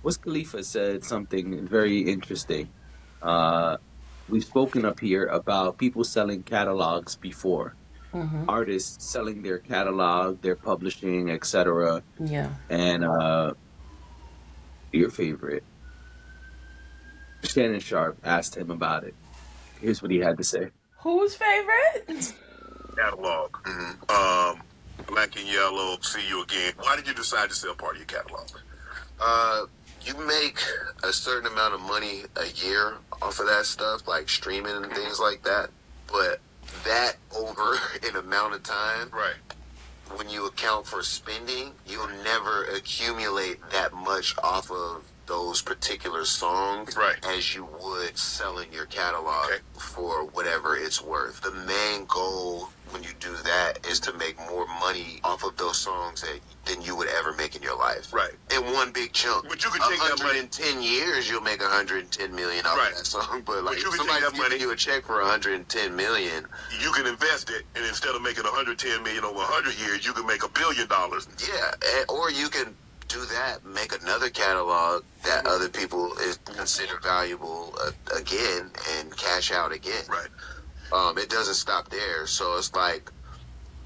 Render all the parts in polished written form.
Wiz Khalifa said something very interesting. Uh, we've spoken up here about people selling catalogs before, Mm-hmm. artists selling their catalog, their publishing, etc. Yeah. And your favorite, Shannon Sharp, asked him about it. Here's what he had to say. Whose favorite? Catalog. Black and Yellow, See You Again. Why did you decide to sell part of your catalog? Uh, you make a certain amount of money a year off of that stuff, like streaming and things like that. But that over an amount of time, Right. when you account for spending, you'll never accumulate that much off of those particular songs Right. as you would selling your catalog Okay. for whatever it's worth. The main goal when you do that is to make more money off of those songs than you would ever make in your life. Right. In one big chunk. But you can take that money. 110 years, you'll make 110 million off Right. of that song. But like, But you if can take somebody's that money. giving you a check for 110 million, You can invest it, and instead of making 110 million over 100 years, you can make $1 billion. yeah, or you can do that, make another catalog that other people is consider valuable again, and cash out again. Right. It doesn't stop there, so it's like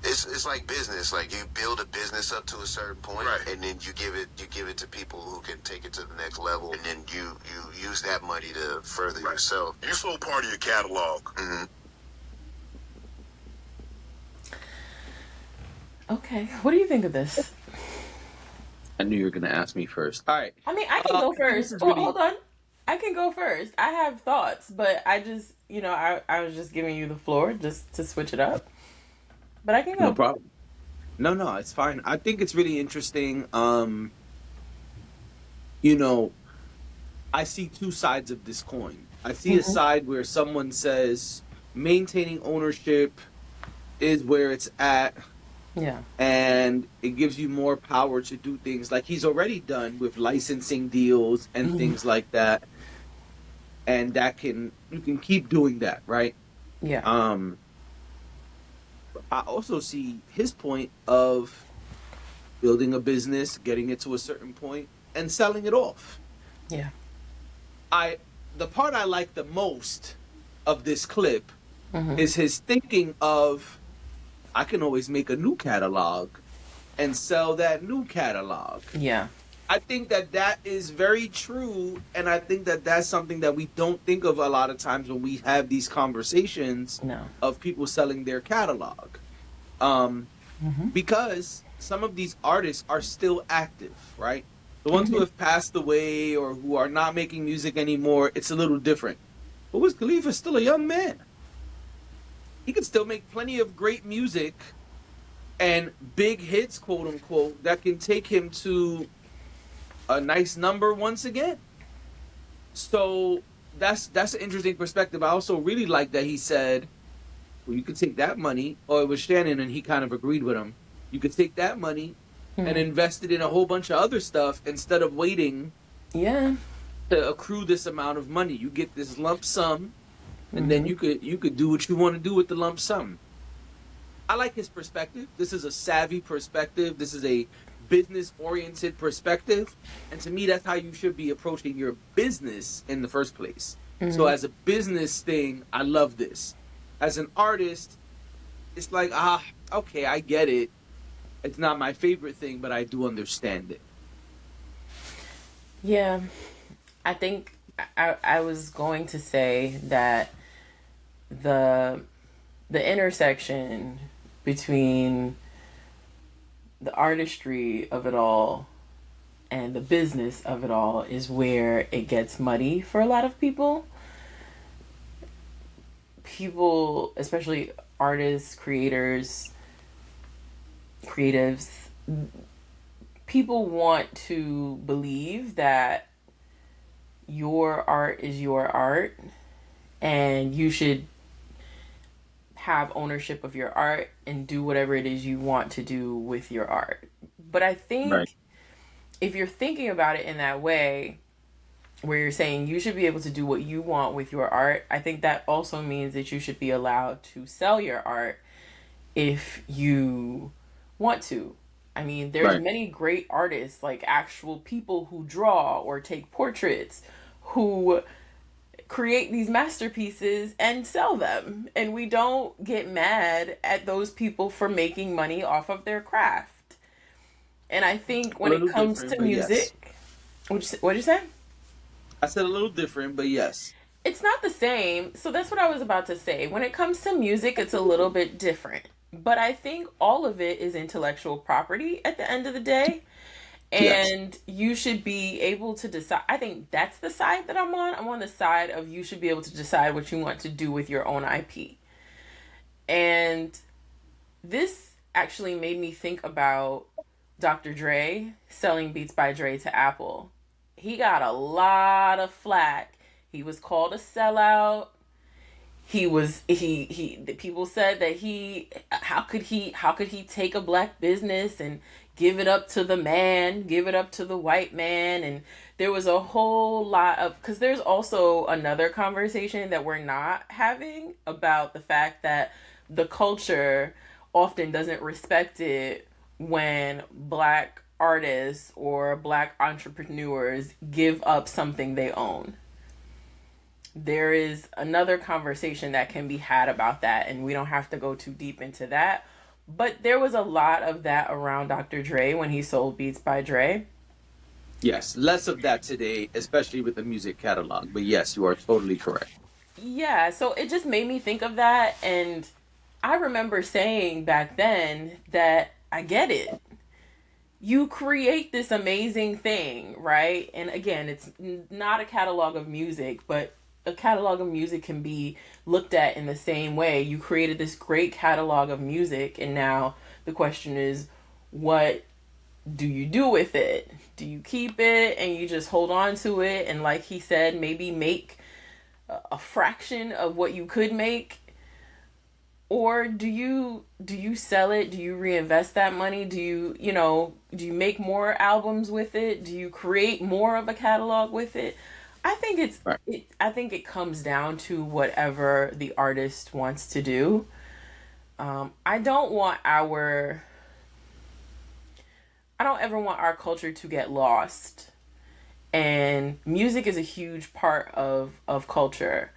it's like business. Like, you build a business up to a certain point, Right. and then you give it to people who can take it to the next level, and then you use that money to further Right. yourself. You sold part of your catalog. hmm Okay. What do you think of this? I knew you were going to ask me first. All right. I mean, I can go This first. is Well, really- hold on. I can go first. I have thoughts, but I just, I was just giving you the floor just to switch it up. But I can go. No problem. No, it's fine. I think it's really interesting. I see two sides of this coin. I see a side where someone says maintaining ownership is where it's at, Yeah. and it gives you more power to do things like he's already done with licensing deals and things like that. And you can keep doing that, right? Yeah. I also see his point of building a business, getting it to a certain point, and selling it off. Yeah. The part I like the most of this clip Mhm. is his thinking of, I can always make a new catalog and sell that new catalog. Yeah. I think that is very true, and I think that that's something that we don't think of a lot of times when we have these conversations No. of people selling their catalog. Because some of these artists are still active, right? The ones who have passed away or who are not making music anymore, it's a little different. But Wiz Khalifa is still a young man. He could still make plenty of great music and big hits, quote unquote, that can take him to a nice number once again. So that's an interesting perspective. I also really like that he said, well, you could take that money, or it was Shannon and he kind of agreed with him. You could take that money and invest it in a whole bunch of other stuff instead of waiting Yeah. to accrue this amount of money. You get this lump sum, and then you could do what you want to do with the lump sum. I like his perspective. This is a savvy perspective. This is a business-oriented perspective. And to me, that's how you should be approaching your business in the first place. So as a business thing, I love this. As an artist, it's like, okay, I get it. It's not my favorite thing, but I do understand it. Yeah. I think I was going to say that the intersection between the artistry of it all and the business of it all is where it gets muddy for a lot of people. People, especially artists, creators, creatives, people want to believe that your art is your art and you should have ownership of your art and do whatever it is you want to do with your art. But I think Right. if you're thinking about it in that way, where you're saying you should be able to do what you want with your art, I think that also means that you should be allowed to sell your art if you want to. I mean, there's Right. many great artists, like actual people who draw or take portraits, who create these masterpieces and sell them. And we don't get mad at those people for making money off of their craft. And I think A when it little comes different, to but yes. music, what'd you say? I said a little different, but yes. It's not the same. So that's what I was about to say. When it comes to music, it's a little bit different. But I think all of it is intellectual property at the end of the day. Yes. And you should be able to decide. I think that's the side that I'm on. I'm on the side of you should be able to decide what you want to do with your own IP. And this actually made me think about Dr. Dre selling Beats by Dre to Apple. He got a lot of flack. He was called a sellout. He the people said that how could he take a black business and give it up to the man, give it up to the white man. And there was a whole lot of, because there's also another conversation that we're not having about the fact that the culture often doesn't respect it when black artists or black entrepreneurs give up something they own. There is another conversation that can be had about that, and we don't have to go too deep into that. But there was a lot of that around Dr. Dre when he sold Beats by Dre. Yes. Less of that today, especially with the music catalog. But yes, you are totally correct. Yeah, so it just made me think of that. And I remember saying back then that I get it. You create this amazing thing, right? And again, it's not a catalog of music, but a catalog of music can be looked at in the same way. You created this great catalog of music, and now the question is, what do you do with it? Do you keep it and you just hold on to it and, like he said, maybe make a fraction of what you could make? Or do you sell it? Do you reinvest that money? Do you make more albums with it? Do you create more of a catalog with it? I think Right. I think it comes down to whatever the artist wants to do. I don't want our I don't ever want our culture to get lost. And music is a huge part of culture.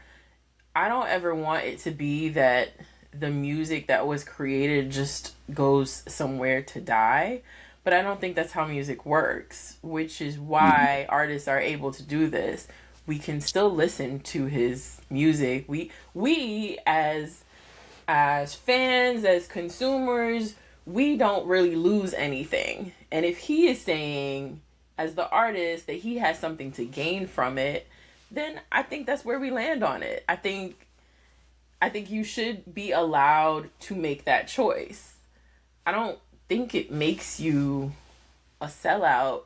I don't ever want it to be that the music that was created just goes somewhere to die. But I don't think that's how music works, which is Mhm. why artists are able to do this. We can still listen to his music. We as fans, as consumers, we don't really lose anything. And if he is saying as the artist that he has something to gain from it, then I think that's where we land on it. I think you should be allowed to make that choice. I don't think it makes you a sellout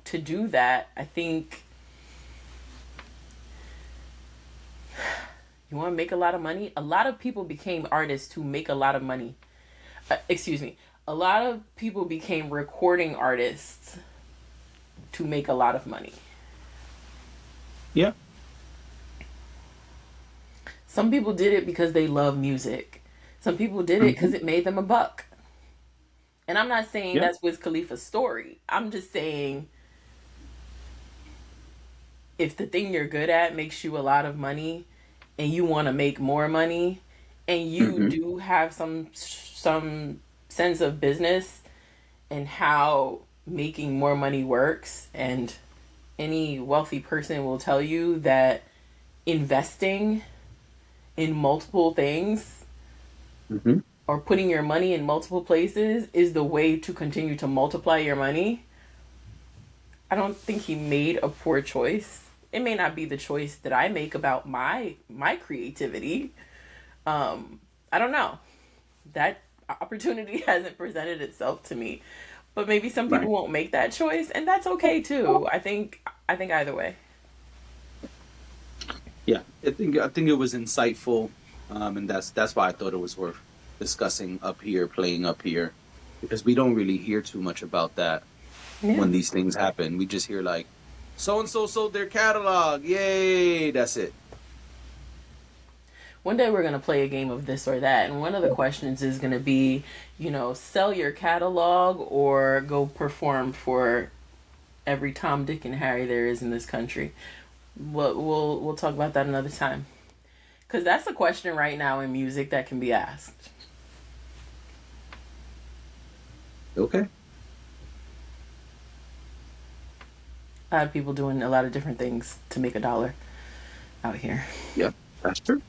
to do that. I think you want to make a lot of money. A lot of people became artists to make a lot of money. Excuse me. A lot of people became recording artists to make a lot of money. Yeah. Some people did it because they love music. Some people did it Hmm. because it made them a buck. And I'm not saying Yeah. that's Wiz Khalifa's story. I'm just saying if the thing you're good at makes you a lot of money and you want to make more money and you Hmm. do have some sense of business and how making more money works, and any wealthy person will tell you that investing in multiple things Hmm. or putting your money in multiple places is the way to continue to multiply your money. I don't think he made a poor choice. It may not be the choice that I make about my creativity. I don't know. That opportunity hasn't presented itself to me. But maybe some people Right. won't make that choice, and that's okay too. I think either way. Yeah. I think it was insightful, and that's why I thought it was worth discussing up here, playing up here, because we don't really hear too much about that Yeah. when these things happen. We just hear like, so and so sold their catalog, yay! That's it. One day we're going to play a game of this or that. And one of the questions is going to be, sell your catalog or go perform for every Tom, Dick, and Harry there is in this country. We'll talk about that another time. Because that's a question right now in music that can be asked. Okay. A lot of people doing a lot of different things to make $1 out here. Yep, that's true.